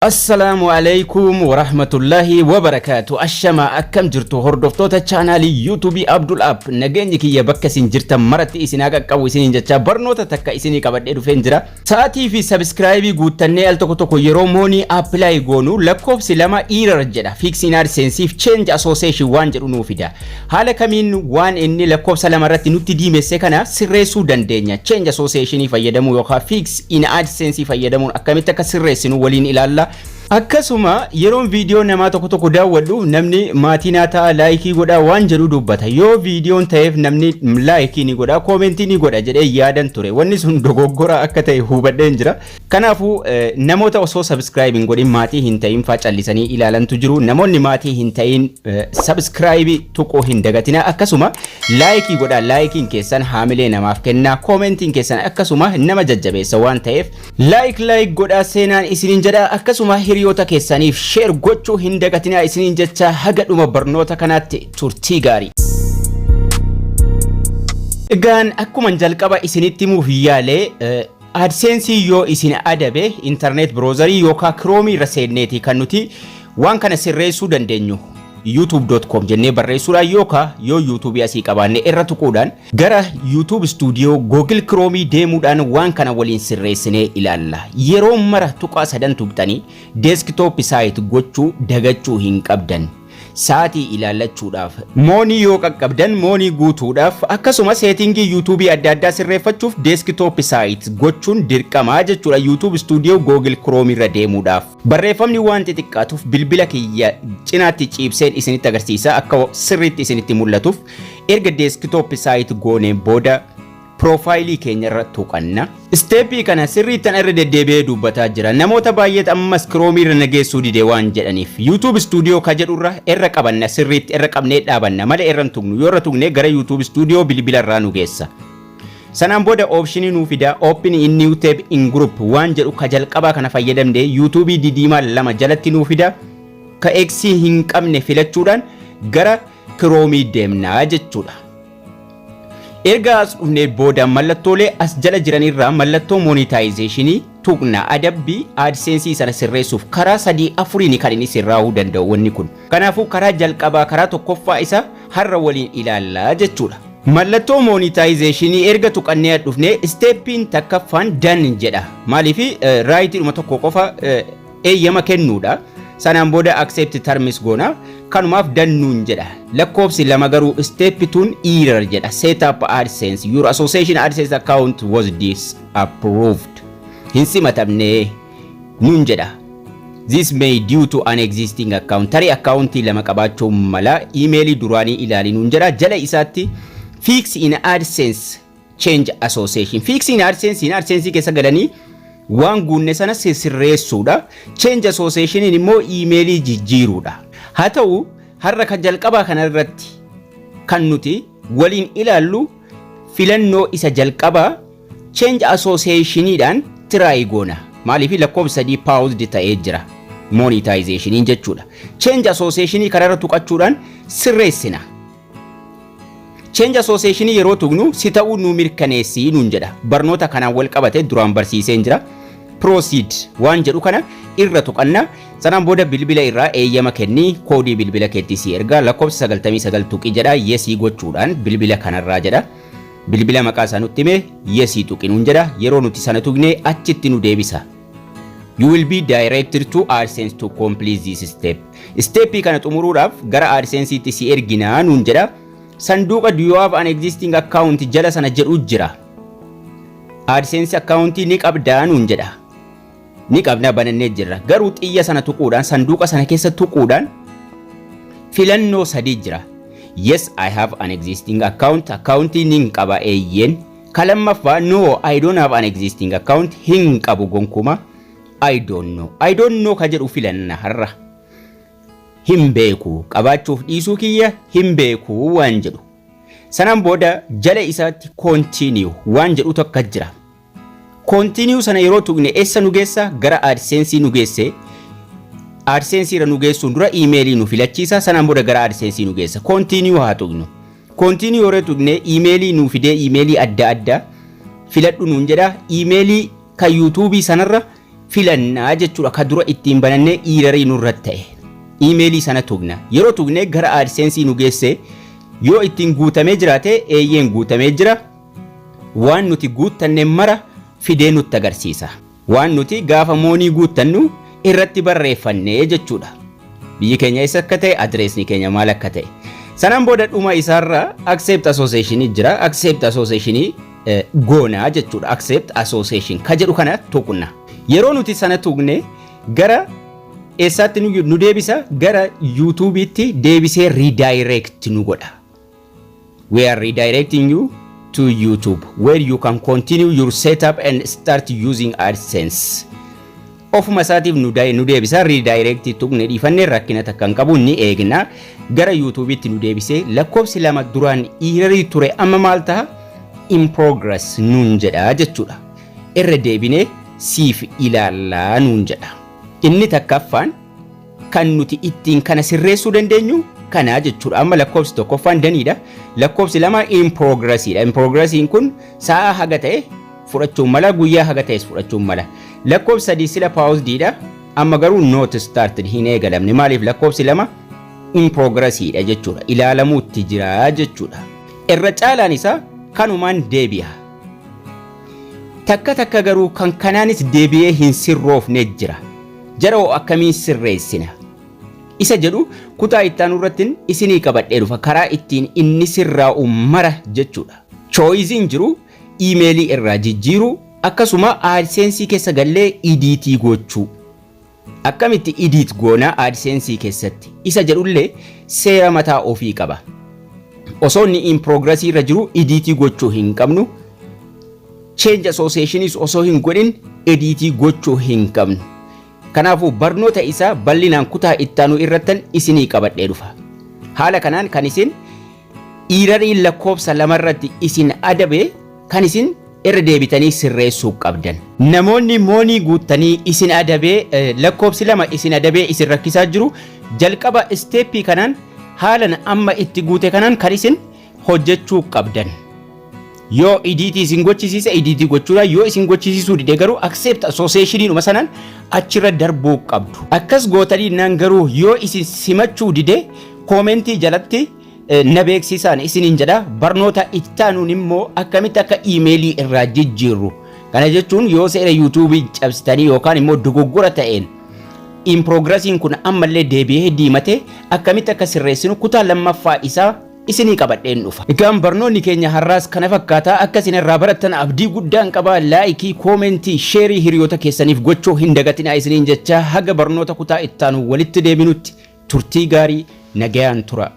Assalamu alaikum wa rahmatullahi wa barakatuh. Ashama akkam jirtu hordoftoota chaanaalii YouTube Abdul App. Nageenyi kiyya bakka isin jirtan maratti isin qaqqabu isin jecha barnoota takka isin qabadhee dhufeen jira. Sa'aatii fi subscribe guuttannee al tokko yeroo moonii apply goonu lakkoofsi lama error jedha. Fixing AdSense change association waan jedhu nuu fida. Haala kamiin waan inni lakkoofsa lama irratti nutti diimesse kana sirreessuu dandeenya. Change association fayyadamuu yookaan fix in AdSense fayyadamuun akkamitti akka sirreessinu waliin ilaalla. Akkasuma yeroon viidiyoo namaa tokko daawwadhu namni maatii naataa laayikii godha waan jedhu dubbata. Yoo viidiyoon ta'eef namni laayikii ni godha, koomentii ni godha jedhee yaadan ture. Wanni sun dogoggora akka ta'e hubadheen jira. Kanaafuu namoota osoo subscribe godhin maatii hin ta'in callisanii ilaalantu jiru. Namoonni maatii hin ta'in subscribe tuquu hin dagatina. Akkasuma laayikii godha, laayikiin keessan haamilee namaaf kenna, koomentiin keessan akkasuma nama jajjabeessa waan ta'eef laayik godha seenaan isinin jedha. Akkasuma hiriyoota keessaniif share gochuu hin dagatinaa isinin jecha haga dhuma barnoota kanaatti turtii gaarii. Egaan akkuma jalqaba isinitti himuuf yaalee AdSense yoo isin adabe internet browser yookaan Chrome irra seenneeti kan nuti waan kana sirreessuu dandeenyu. youtube.com jennee barreessuudhaan yookaan yoo YouTube asii qabaanne irra tuquudhaan gara YouTube Studio Google Chrome deemuudhaan waan kana waliin sirreessinee ilaalla. Yeroo mara tuqaa sadan tuqxanii desktop site gochuu dagachuu hin qabdan. Saatii ilaallachuudhaaf moonii yoo qaqqabdan moonii guutuudhaaf akkasuma seetingii YouTube adda addaa sirreeffachuuf desktop site gochuun dirqamaa jechuudha. YouTube Studio Google Chrome irra deemuudhaaf barreeffamni waan xixiqqaatuuf bilbila kiyya cinaatti ciibseen isinitti agarsiisa akka sirriitti isinitti mul'atuuf. Erga desktop site gooneen booda profaayilii keenya irra tuqanna. Steepii kana sirriittan irra deddeebi'ee dubbataa jira. Namoota baay'eet ammas Chrome irra nageessuu dide waan jedhaniif YouTube Studio ka jedhurra irra qabanna sirriitti irra qabnee dhaabanna malee irra hin tuqnu. Yoo irra tuqnee gara YouTube Studio bilbila irraa nu geessa. Sanaan booda optionii nuu fida open in new tab in group waan jedhu ka jalqabaa kana fayyadamnee YouTube didiimaa lama jalatti nuu fida. Ka X hin qabne filachuudhaan gara Chrome deemnaa jechuudha. Erga as dhufnee booda mallattoolee as jala jiran irraa mallattoo monetization tuqna. Adabbii AdSense sana sirreessuuf karaa 3-4 kan inni sirraa'uu danda'u wanni kun. Kanaafuu karaa jalqabaa karaa tokkoffaa isa har'a waliin ilaallaa jechuudha. Mallattoo monetization erga tuqannee dhufnee steppiin takkaffaan done jedha. Maaliif raayitiidhuma tokko qofa eeyyama kennuudha. Sanaan booda accept terms goona. Kanumaaf dannuun jedha. Lakkoofsi lama garuu steppituun error jedha. Set up AdSense. Your association AdSense account was disapproved. Hin simatamne nuun jedha. This may due to an existing account. Tarii accountii lama qabaachuu mala emailii duraanii ilaali nuun jedha. Jala isaatti fix in AdSense change association. Fix in AdSense keessa galanii waan guunne sana sirreessuudha. Change association immoo emailii jijjiiruudha. Haa ta'u har'a kan jalqabaa kana irratti kan nuti waliin ilaallu filannoo isa jalqabaa change associationiidhaan try goona. Maaliif lakkoofsa 3 paused ta'ee jira monetization jechuudha. Change association kanarra tuqachuudhaan sirreessina. Change association yeroo tuqnu si ta'uu nu mirkaneessii nuun jedha. Barnoota kanaan wal qabate duraan barsiiseen jira. Proceed waan jedhu kana irra tuqanna. Sanaan booda bilbila irraa eeyyama kenni koodii bilbila keetti si erga lakkoofsa 99 tuqi jedha yesii gochuudhaan bilbila kanarraa jedha. Bilbila maqaa isaa nutti hime yesii tuqinuun jedha. Yeroo nuti sana tuqne achitti nu deebisa. You will be directed to AdSense to complete this step. Steppii kana xumuruudhaaf gara AdSense'itti si erginaa nuun jedha. Sanduuqa do you have an existing account jala sana jedhu jira. AdSense accountii ni qabdaa nuun jedha. Ni qabna banannee jirra. Garuu xiyya sana tuquudhaan sanduuqa sana keessa tuquudhaan filannoo 3 jira. Yes, I have an existing account. Accountii nin qaba eeyyeen. Kalammaffaa no, I don't have an existing account. Hin qabu gonkuma. I don't know. I don't know ka jedhu filanna har'a. Hin beeku qabaachuuf dhiisuu kiyya hin beeku waan jedhu. Sanaan booda jala isaatti continue waan jedhu tokko jira. Continue sana yeroo tuqne eessa nu geessa gara AdSense nu geesse. AdSense irra nu geessuun dura emailii nu filachiisa. Sanaan booda gara AdSense nu geessa. Continue haa tuqnu. Continue yeroo tuqne emailii nu fidee emailii adda addaa filadhu nuun jedha. Emailii kan YouTube sanarra filannaa jechuudha ka dura ittiin banannee iirarii nurratti ta'e. Iimeelii sana tuqna. Yeroo tuqnee gara AdSense nu geesse yoo ittiin guutamee jiraate eeyyeen guutamee jira. Waan nuti guuttanne mara fidee nutti agarsiisa. Waan nuti gaafa moonii guuttannu irratti barreeffannee jechuudha. Biyyi keenya eessa akka ta'e adreesni keenya maal akka ta'e. Sanaan booda dhuma isaarra accept association jira. Accept association goonaa jechuudha. Accept association ka jedhu kana tuqna. Yeroo nuti sana tuqne gara eessaatti nu deebisa gara YouTube'itti deebisee redirect nu godha. We are redirecting you to YouTube where you can continue your setup and start using AdSense. Ofuma isaatiif nu deebisa redirect tuqne dhiifannee rakkina takka hin qabu ni eegna gara YouTube'itti nu deebisee lakkoofsi lama duraan iirarii ture amma maal ta'a in progress nuun jedha jechuudha. Irra deebinee siif ilaallaa nuun jedha. Inni takkaffaan kan nuti ittiin kana sirreessuu dandeenyu kana jechuudha. Amma lakkoofsi tokkoffaan daniidha. Lakkoofsi lama in progressiidha. In progressiin kun sa'a haga ta'e fudhachuun mala guyyaa haga ta'es fudhachuun mala. Lakkoofsi sadii sila pausedidha. Amma garuu not started hin eegalamne. Maaliif lakkoofsi lama in progressiidha jechuudha. Ilaalamuutti jira jechuudha. Irra caalaan isaa kanumaan deebi'a. Takka takka garuu kan kanaanis deebi'ee hin sirroofne jira. Jaroo akkamiin sirreessina? Isa jedhu kutaa ittaanu irratti isinii qabadhee dhufa karaa ittiin inni sirraa'u mara jechuudha. Choice'n jiru iimeelii irraa jijjiiru akkasuma AdSense keessa gallee edit gochuu. Akkamitti edit goona AdSense keessatti? Isa jedhullee seera mataa ofii qaba. Osoo inni in progress irra jiru edit gochuu hin qabnu. Change associations osoo hin godhin edit gochuu hin qabnu. Kanaafuu barnoota isaa bal'inaan kutaa ittaanu irrattan isinii qabadhee dhufa. Haala kanaan kan isin iirarii lakkoofsa lamarratti isin adabe kan isin irra deebitanii sirreessuu qabdan. Namoonni moonii guuttanii isin adabee lakkoofsi lama isin adabee isin rakkisaa jiru jalqaba steppii kanaan haalan amma itti guute kanaan kan isin hojjechuu qabdan. Yoo edit isin gochisiisa edit gochuudha yoo isin gochisiisuu dide garuu accept association uma sanaan achirra darbuu qabdu. Akkas gootanii naan garuu yoo isin simachuu dide koomentii jalatti na beeksisaan isiniin jedha barnoota ittaanuun immoo akkamitti akka iimeelii irraa jijjiirru. Kana jechuun yoo seera YouTube cabsitanii yookaan immoo dogoggora ta'een in progressiin kun ammallee deebi'ee diimate akkamitti akka sirreessinu kutaa lammaffaa isaa isinii qabadheen dhufa. Egaan barnoonni keenya har'aas kana fakkaata akka isin irraa barattan abdii guddaan qaba. Laayikii, koomentii, sheerii hiriyoota keessaniif gochuu hin dagatinaa isiniin jecha haga barnoota kutaa ittaanu walitti deebinutti turtii gaarii nagayaan tura.